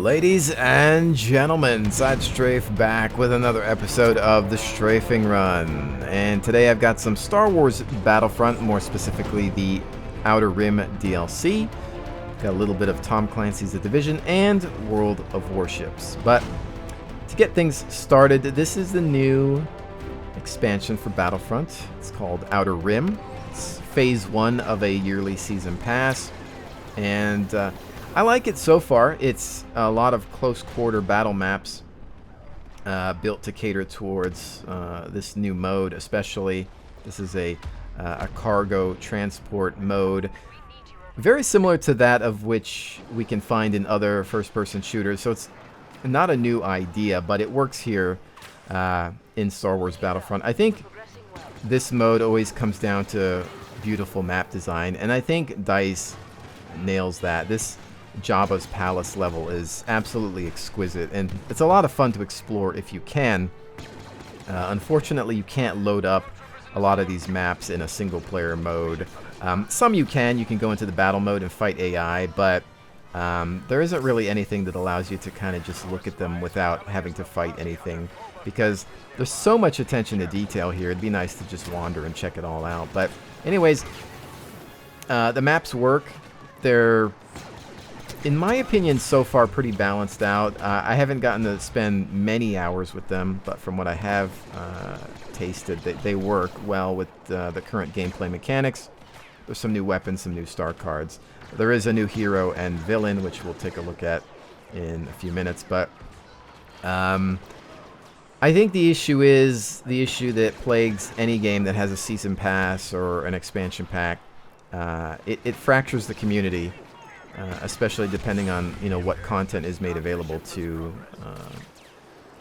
Ladies and gentlemen, SideStrafe back with another episode of the Strafing Run. And today I've got some Star Wars Battlefront, more specifically the Outer Rim DLC. Got a little bit of Tom Clancy's The Division and World of Warships. But to get things started, this is the new expansion for Battlefront. It's called Outer Rim. It's phase 1 of a yearly season pass. And I like it so far. It's a lot of close quarter battle maps built to cater towards this new mode, especially. This is a cargo transport mode, very similar to that of which we can find in other first-person shooters. So it's not a new idea, but it works here in Star Wars Battlefront. I think this mode always comes down to beautiful map design, and I think DICE nails that. This Jabba's Palace level is absolutely exquisite, and it's a lot of fun to explore if you can. Unfortunately, you can't load up a lot of these maps in a single-player mode. Some you can go into the battle mode and fight AI, but there isn't really anything that allows you to kind of just look at them without having to fight anything, because there's so much attention to detail here. It'd be nice to just wander and check it all out. But anyways, the maps work. They're, in my opinion, so far pretty balanced out. I haven't gotten to spend many hours with them, but from what I have tasted, they work well with the current gameplay mechanics. There's some new weapons, some new star cards. There is a new hero and villain, which we'll take a look at in a few minutes. But I think the issue is the issue that plagues any game that has a season pass or an expansion pack. It fractures the community, especially depending on what content is made available to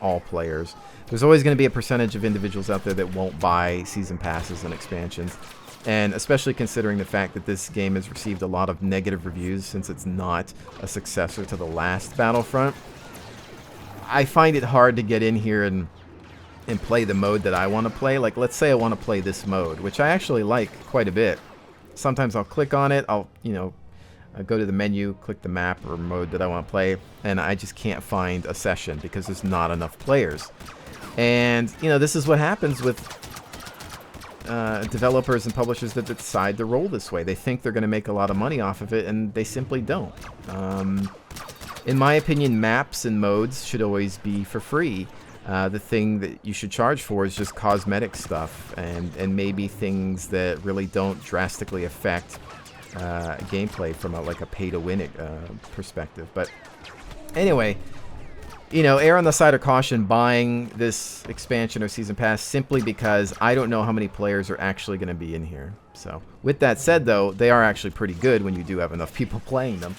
all players. There's always going to be a percentage of individuals out there that won't buy season passes and expansions, and especially considering the fact that this game has received a lot of negative reviews since it's not a successor to the last Battlefront. I find it hard to get in here and play the mode that I want to play. Like, let's say I want to play this mode, which I actually like quite a bit. Sometimes I'll click on it, I'll go to the menu, click the map or mode that I want to play, and I just can't find a session because there's not enough players. And this is what happens with developers and publishers that decide to roll this way. They think they're going to make a lot of money off of it, and they simply don't. In my opinion, maps and modes should always be for free. The thing that you should charge for is just cosmetic stuff and maybe things that really don't drastically affect gameplay from a pay-to-win perspective. But anyway, err on the side of caution buying this expansion or season pass simply because I don't know how many players are actually going to be in here. So with that said, though, they are actually pretty good when you do have enough people playing them.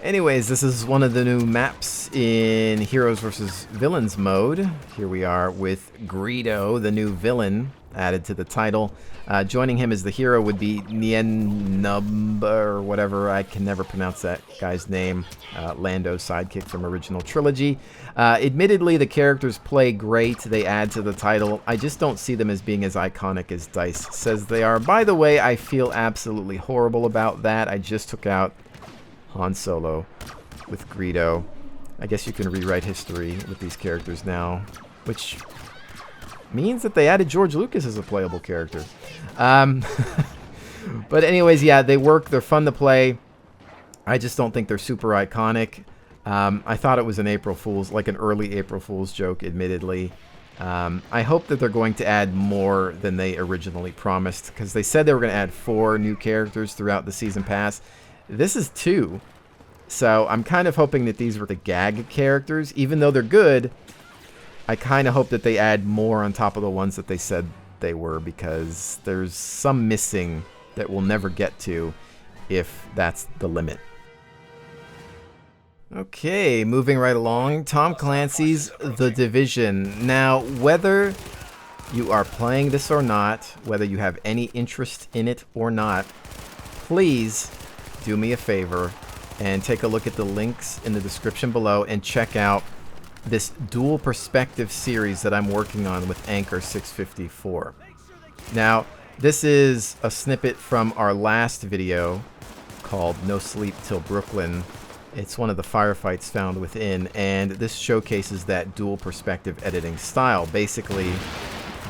Anyways, this is one of the new maps in Heroes vs. Villains mode. Here we are with Greedo, the new villain, added to the title. Joining him as the hero would be Nienubba, or whatever. I can never pronounce that guy's name. Lando's sidekick from original trilogy. Admittedly, the characters play great. They add to the title. I just don't see them as being as iconic as DICE says they are. By the way, I feel absolutely horrible about that. I just took out Han Solo with Greedo. I guess you can rewrite history with these characters now, which means that they added George Lucas as a playable character. But anyways, yeah, they work. They're fun to play. I just don't think they're super iconic. I thought it was an April Fool's, like an early April Fool's joke, admittedly. I hope that they're going to add more than they originally promised, because they said they were going to add 4 new characters throughout the season pass. This is 2, so I'm kind of hoping that these were the gag characters. Even though they're good, I kind of hope that they add more on top of the ones that they said they were, because there's some missing that we'll never get to if that's the limit. Okay, moving right along, Tom Clancy's The Division. Now, whether you are playing this or not, whether you have any interest in it or not, please do me a favor and take a look at the links in the description below and check out this dual perspective series that I'm working on with Anchor 654. Now, this is a snippet from our last video called No Sleep Till Brooklyn, It's one of the firefights found within, and this showcases that dual perspective editing style. Basically,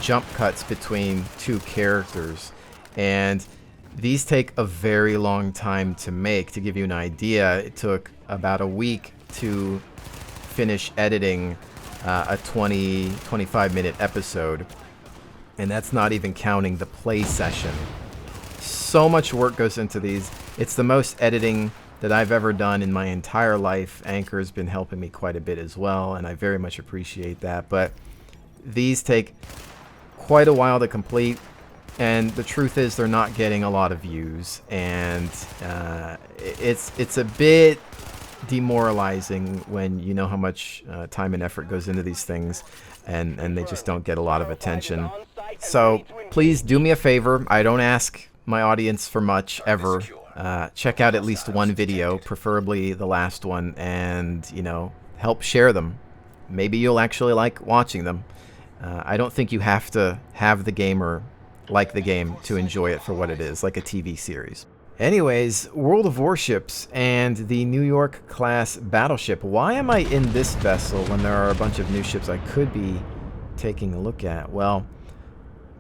jump cuts between two characters, and these take a very long time to make. To give you an idea, it took about a week to finish editing a 25 minute episode, and that's not even counting the play session. So much work goes into these. It's the most editing that I've ever done in my entire life. Anchor's been helping me quite a bit as well, and I very much appreciate that. But these take quite a while to complete, and the truth is they're not getting a lot of views, and it's a bit demoralizing when you know how much time and effort goes into these things, and they just don't get a lot of attention. So please do me a favor. I don't ask my audience for much ever. Check out at least one video, preferably the last one, and help share them. Maybe you'll actually like watching them. I don't think you have to have the game or like the game to enjoy it for what it is, like a TV series. Anyways, World of Warships and the New York class battleship. Why am I in this vessel when there are a bunch of new ships I could be taking a look at? Well,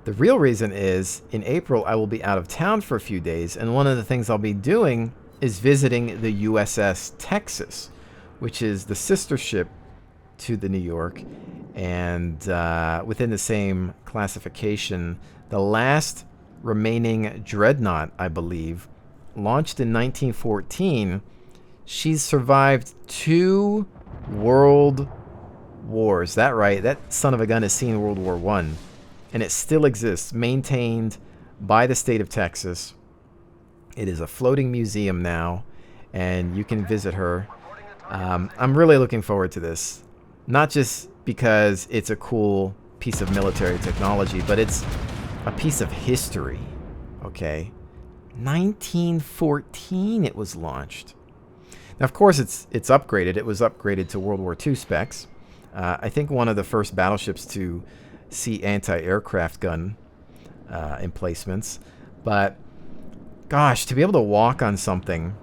the real reason is in April I will be out of town for a few days, and one of the things I'll be doing is visiting the USS Texas, which is the sister ship to the New York, and within the same classification. The last remaining dreadnought, I believe, launched in 1914. She's survived 2 world wars. That right? That son of a gun has seen World War I, and it still exists, maintained by the state of Texas. It is a floating museum now, and you can visit her. I'm really looking forward to this, not just because it's a cool piece of military technology, but it's a piece of history. Okay, 1914 it was launched. Now, of course, it's upgraded. It was upgraded to World War II specs. I think one of the first battleships to see anti-aircraft gun emplacements. But gosh, to be able to walk on something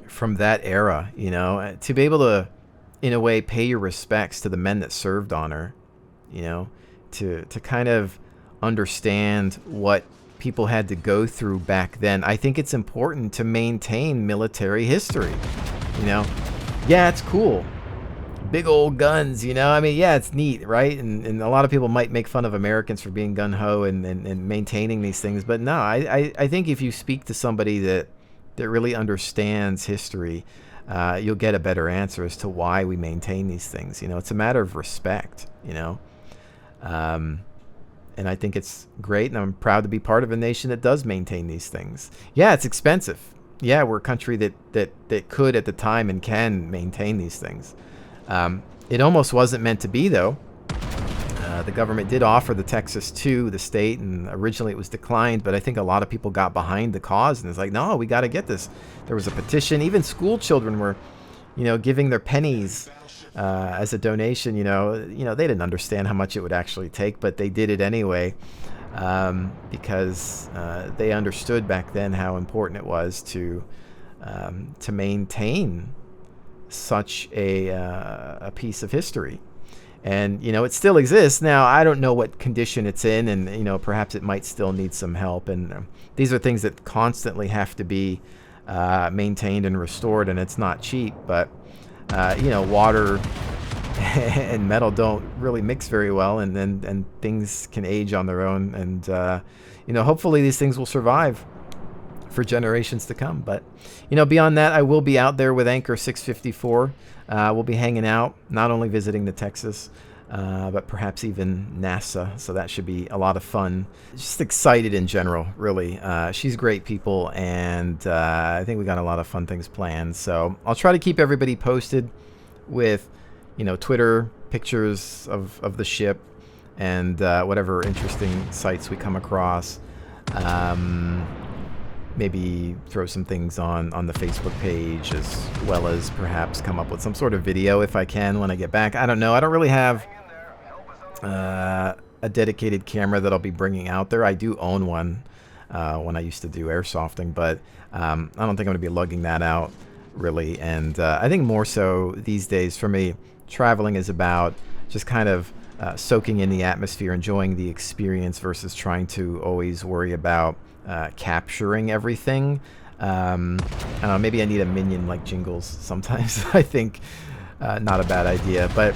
from that era, to be able to, in a way, pay your respects to the men that served on her, to kind of understand what people had to go through back then. I think it's important to maintain military history. Yeah, it's cool. Big old guns, I mean, yeah, it's neat, right? And a lot of people might make fun of Americans for being gung-ho and maintaining these things. But no, I think if you speak to somebody that really understands history, you'll get a better answer as to why we maintain these things. It's a matter of respect, and I think it's great, and I'm proud to be part of a nation that does maintain these things. Yeah, it's expensive. Yeah, we're a country that could at the time and can maintain these things. It almost wasn't meant to be, though. The government did offer the Texas to the state, and originally it was declined, but I think a lot of people got behind the cause, and it's like, no, we got to get this. There was a petition. Even school children were, giving their pennies as a donation. They didn't understand how much it would actually take, but they did it anyway, because they understood back then how important it was to maintain such a piece of history. And it still exists. Now, I don't know what condition it's in, and perhaps it might still need some help, and these are things that constantly have to be maintained and restored, and it's not cheap. But water and metal don't really mix very well, and things can age on their own, and hopefully these things will survive for generations to come. But beyond that, I will be out there with Anchor 654. We'll be hanging out, not only visiting the Texas, but perhaps even NASA, so that should be a lot of fun. Just excited in general, really. She's great people, and I think we got a lot of fun things planned. So I'll try to keep everybody posted with Twitter pictures of the ship, and whatever interesting sites we come across. Maybe throw some things on the Facebook page, as well as perhaps come up with some sort of video if I can when I get back. I don't know. I don't really have a dedicated camera that I'll be bringing out there. I do own one when I used to do airsofting, but I don't think I'm going to be lugging that out really. And I think more so these days for me, traveling is about just kind of soaking in the atmosphere, enjoying the experience versus trying to always worry about capturing everything. I don't know, maybe I need a minion like Jingles sometimes. I think not a bad idea, but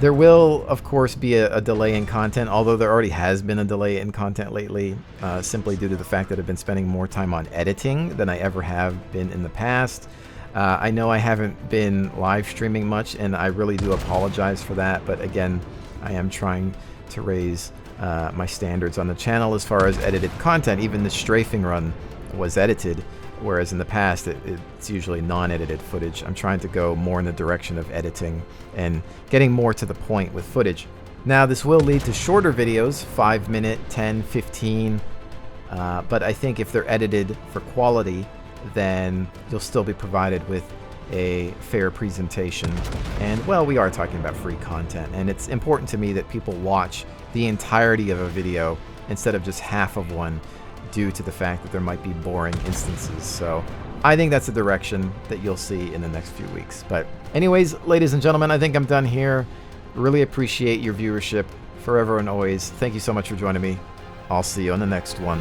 there will, of course, be a delay in content, although there already has been a delay in content lately, simply due to the fact that I've been spending more time on editing than I ever have been in the past. I know I haven't been live streaming much, and I really do apologize for that, but again, I am trying to raise my standards on the channel as far as edited content. Even the strafing run was edited, whereas in the past it's usually non-edited footage. I'm trying to go more in the direction of editing and getting more to the point with footage. Now this will lead to shorter videos, 5 minute, 10, 15, but I think if they're edited for quality, then you'll still be provided with a fair presentation. And well, we are talking about free content, and it's important to me that people watch the entirety of a video instead of just half of one, due to the fact that there might be boring instances. So I think that's the direction that you'll see in the next few weeks. But anyways, ladies and gentlemen, I think I'm done here. Really appreciate your viewership forever and always. Thank you so much for joining me. I'll see you on the next one.